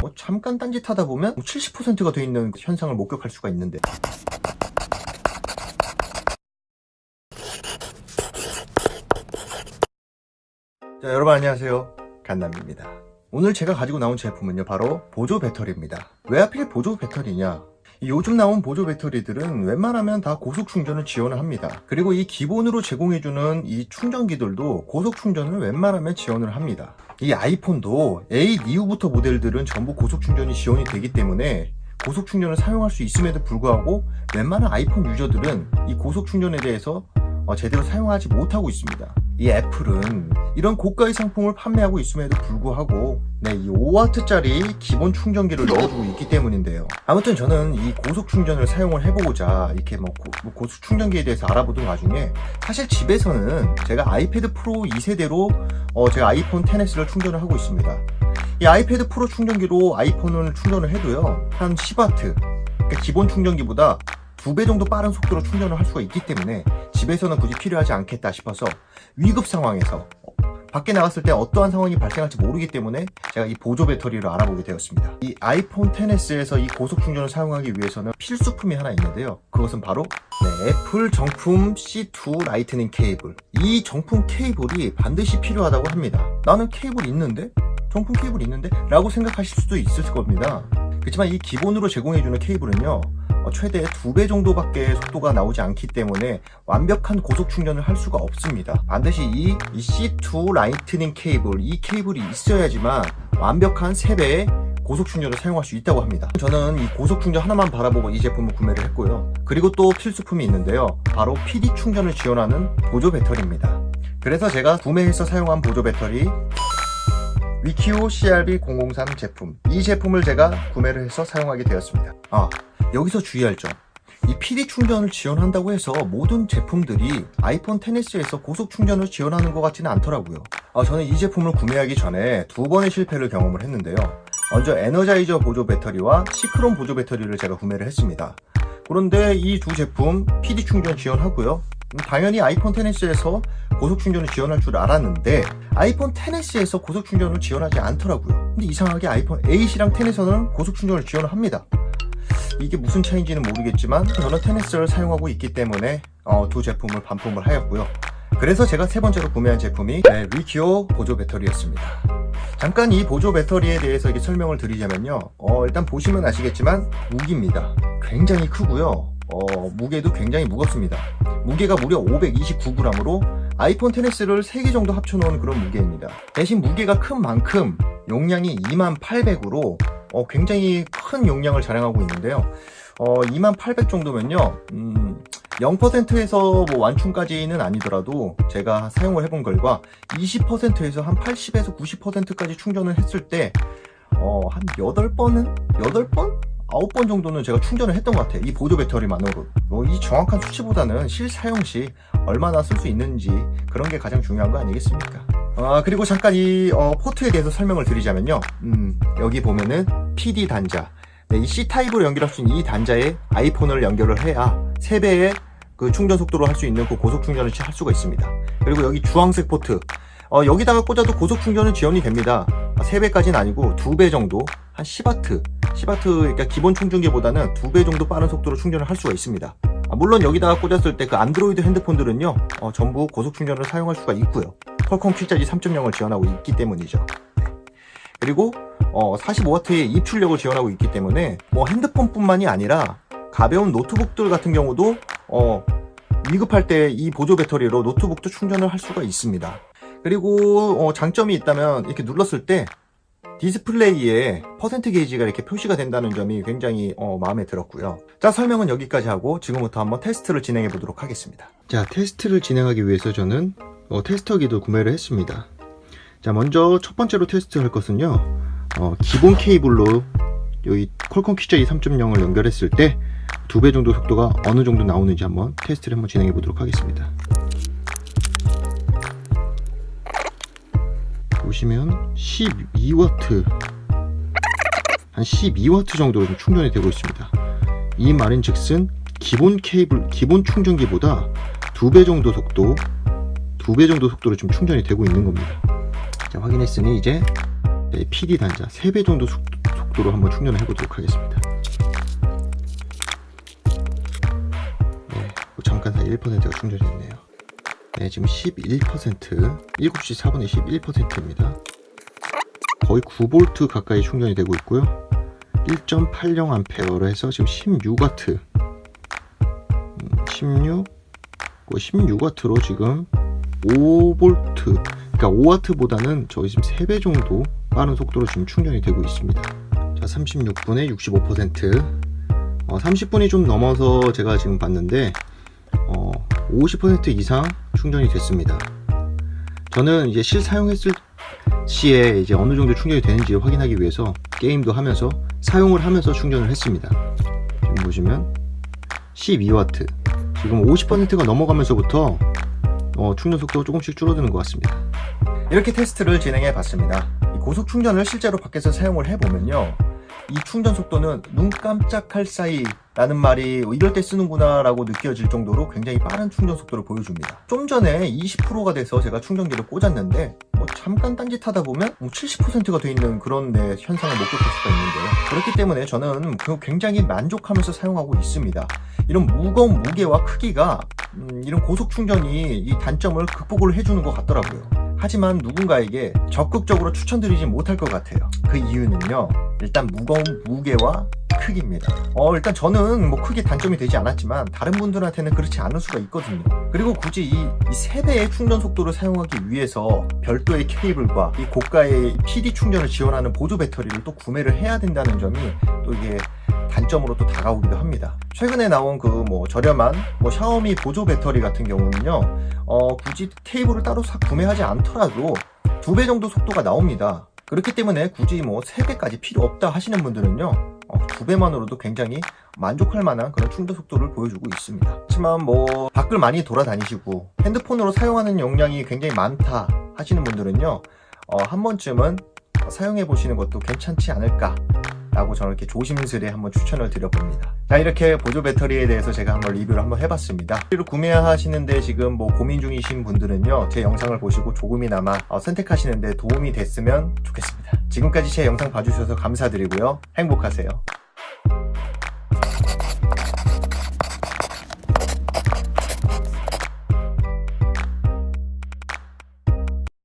뭐 잠깐 딴짓하다 보면 70%가 돼 있는 현상을 목격할 수가 있는데, 자, 여러분 안녕하세요, 간남입니다. 오늘 제가 가지고 나온 제품은요, 바로 보조 배터리입니다. 왜 하필 보조 배터리냐? 요즘 나온 보조 배터리들은 웬만하면 다 고속 충전을 지원을 합니다. 그리고 이 기본으로 제공해주는 이 충전기들도 고속 충전을 웬만하면 지원을 합니다. 이 아이폰도 8 이후부터 모델들은 전부 고속 충전이 지원이 되기 때문에 고속 충전을 사용할 수 있음에도 불구하고 웬만한 아이폰 유저들은 이 고속 충전에 대해서 제대로 사용하지 못하고 있습니다. 이 애플은 이런 고가의 상품을 판매하고 있음에도 불구하고 이 5W짜리 기본 충전기를 넣어주고 있기 때문인데요. 아무튼 저는 이 고속 충전을 사용을 해보고자 이렇게 고속 충전기에 대해서 알아보던 와중에, 사실 집에서는 제가 아이패드 프로 2세대로 제가 아이폰 XS를 충전을 하고 있습니다. 이 아이패드 프로 충전기로 아이폰을 충전을 해도요, 한 10W, 그러니까 기본 충전기보다 2배 정도 빠른 속도로 충전을 할 수가 있기 때문에 집에서는 굳이 필요하지 않겠다 싶어서 위급 상황에서 밖에 나갔을 때 어떠한 상황이 발생할지 모르기 때문에 제가 이 보조 배터리를 알아보게 되었습니다. 이 아이폰 XS에서 이 고속 충전을 사용하기 위해서는 필수품이 하나 있는데요. 그것은 바로 애플 정품 C2 라이트닝 케이블. 이 정품 케이블이 반드시 필요하다고 합니다. 나는 케이블 있는데? 정품 케이블 있는데? 라고 생각하실 수도 있을 겁니다. 그렇지만 이 기본으로 제공해주는 케이블은요, 최대 2배 정도밖에 속도가 나오지 않기 때문에 완벽한 고속 충전을 할 수가 없습니다. 반드시 이 C2 라이트닝 케이블, 이 케이블이 있어야지만 완벽한 3배의 고속 충전을 사용할 수 있다고 합니다. 저는 이 고속 충전 하나만 바라보고 이 제품을 구매를 했고요. 그리고 또 필수품이 있는데요, 바로 PD 충전을 지원하는 보조 배터리입니다. 그래서 제가 구매해서 사용한 보조 배터리 위키오 CRB003 제품, 이 제품을 제가 구매를 해서 사용하게 되었습니다. 여기서 주의할 점, 이 PD 충전을 지원한다고 해서 모든 제품들이 아이폰 XS에서 고속 충전을 지원하는 것 같지는 않더라고요. 저는 이 제품을 구매하기 전에 2번의 실패를 경험을 했는데요. 먼저 에너자이저 보조 배터리와 시크롬 보조 배터리를 제가 구매를 했습니다. 그런데 이 두 제품 PD 충전 지원하고요, 당연히 아이폰 XS에서 고속 충전을 지원할 줄 알았는데 아이폰 XS에서 고속 충전을 지원하지 않더라고요. 근데 이상하게 아이폰 8이랑 10에서는 고속 충전을 지원을 합니다. 이게 무슨 차이인지는 모르겠지만 저는 XS를 사용하고 있기 때문에 두 제품을 반품을 하였고요. 그래서 제가 세 번째로 구매한 제품이 위키오 보조 배터리였습니다. 잠깐 이 보조 배터리에 대해서 이렇게 설명을 드리자면요, 일단 보시면 아시겠지만 무기입니다. 굉장히 크고요. 무게도 굉장히 무겁습니다. 무게가 무려 529g으로 아이폰 XS를 3개 정도 합쳐놓은 그런 무게입니다. 대신 무게가 큰 만큼 용량이 2800으로 굉장히 큰 용량을 자랑하고 있는데요. 2800 정도면요, 0%에서 완충까지는 아니더라도 제가 사용을 해본 결과 20%에서 한 80에서 90%까지 충전을 했을 때 한 8번? 9번 정도는 제가 충전을 했던 것 같아요. 이 보조 배터리만으로. 이 정확한 수치보다는 실사용 시 얼마나 쓸 수 있는지, 그런 게 가장 중요한 거 아니겠습니까? 그리고 잠깐 이 포트에 대해서 설명을 드리자면요, 여기 보면은 PD 단자, 이 C타입으로 연결할 수 있는 이 단자에 아이폰을 연결을 해야 3배의 그 충전 속도로 할 수 있는 그 고속 충전을 할 수가 있습니다. 그리고 여기 주황색 포트, 여기다가 꽂아도 고속 충전은 지원이 됩니다. 3배까지는 아니고 2배 정도, 한 10W, 그러니까 기본 충전기보다는 2배 정도 빠른 속도로 충전을 할 수가 있습니다. 물론 여기다가 꽂았을 때 그 안드로이드 핸드폰들은요, 전부 고속 충전을 사용할 수가 있고요. 퀄컴 퀵차지 3.0을 지원하고 있기 때문이죠. 그리고 45W의 입출력을 지원하고 있기 때문에 핸드폰뿐만이 아니라 가벼운 노트북들 같은 경우도 위급할 때 이 보조 배터리로 노트북도 충전을 할 수가 있습니다. 그리고 장점이 있다면 이렇게 눌렀을 때 디스플레이에 퍼센트 게이지가 이렇게 표시가 된다는 점이 굉장히 마음에 들었고요. 자, 설명은 여기까지 하고 지금부터 한번 테스트를 진행해 보도록 하겠습니다. 자, 테스트를 진행하기 위해서 저는 테스터기도 구매를 했습니다. 자, 먼저 첫 번째로 테스트할 것은요, 기본 케이블로 여기 퀄컴 퀵차이 3.0을 연결했을 때 2배 정도 속도가 어느 정도 나오는지 한번 테스트를 한번 진행해 보도록 하겠습니다. 보시면 12W, 한 12W 정도로 좀 충전이 되고 있습니다. 이 말인 즉슨 기본 충전기보다 2배 정도 속도로 좀 충전이 되고 있는 겁니다. 자, 확인했으니 이제 PD 단자 3배 정도 속도로 한번 충전을 해보도록 하겠습니다. 네, 잠깐 사이 1%가 충전이 됐네요. 네, 지금 11%, 7시 4분에 11%입니다. 거의 9V 가까이 충전이 되고 있고요. 1.80A로 해서 지금 16W, 16W로 지금 5V, 그러니까 5W보다는 저희 지금 3배 정도 빠른 속도로 지금 충전이 되고 있습니다. 자, 36분에 65%, 30분이 좀 넘어서 제가 지금 봤는데 50% 이상 충전이 됐습니다. 저는 이제 실사용했을 시에 이제 어느 정도 충전이 되는지 확인하기 위해서 게임도 하면서 사용을 하면서 충전을 했습니다. 지금 보시면 12W, 지금 50%가 넘어가면서부터 충전 속도가 조금씩 줄어드는 것 같습니다. 이렇게 테스트를 진행해 봤습니다. 이 고속 충전을 실제로 밖에서 사용을 해보면요, 이 충전 속도는 눈 깜짝할 사이 라는 말이 이럴 때 쓰는구나 라고 느껴질 정도로 굉장히 빠른 충전 속도를 보여줍니다. 좀 전에 20%가 돼서 제가 충전기를 꽂았는데 잠깐 딴짓하다 보면 70%가 돼 있는 그런 현상을 목격할 수가 있는데요. 그렇기 때문에 저는 굉장히 만족하면서 사용하고 있습니다. 이런 무거운 무게와 크기가 이런 고속 충전이 이 단점을 극복을 해주는 것 같더라고요. 하지만 누군가에게 적극적으로 추천드리지 못할 것 같아요. 그 이유는요, 일단 무거운 무게와 크기입니다. 일단 저는 크게 단점이 되지 않았지만 다른 분들한테는 그렇지 않을 수가 있거든요. 그리고 굳이 이 3배의 충전 속도를 사용하기 위해서 별도의 케이블과 이 고가의 PD 충전을 지원하는 보조 배터리를 또 구매를 해야 된다는 점이 또 이게 단점으로 또 다가오기도 합니다. 최근에 나온 저렴한 샤오미 보조 배터리 같은 경우는요, 굳이 케이블을 따로 구매하지 않더라도 2배 정도 속도가 나옵니다. 그렇기 때문에 굳이 3배까지 필요 없다 하시는 분들은요, 2배만으로도 굉장히 만족할 만한 그런 충전 속도를 보여주고 있습니다. 하지만 밖을 많이 돌아다니시고 핸드폰으로 사용하는 용량이 굉장히 많다 하시는 분들은요, 한 번쯤은 사용해 보시는 것도 괜찮지 않을까 라고 저는 이렇게 조심스레 한번 추천을 드려봅니다. 자, 이렇게 보조 배터리에 대해서 제가 한번 리뷰를 한번 해봤습니다. 배터리를 구매하시는데 지금 고민 중이신 분들은요, 제 영상을 보시고 조금이나마 선택하시는데 도움이 됐으면 좋겠습니다. 지금까지 제 영상 봐주셔서 감사드리고요. 행복하세요.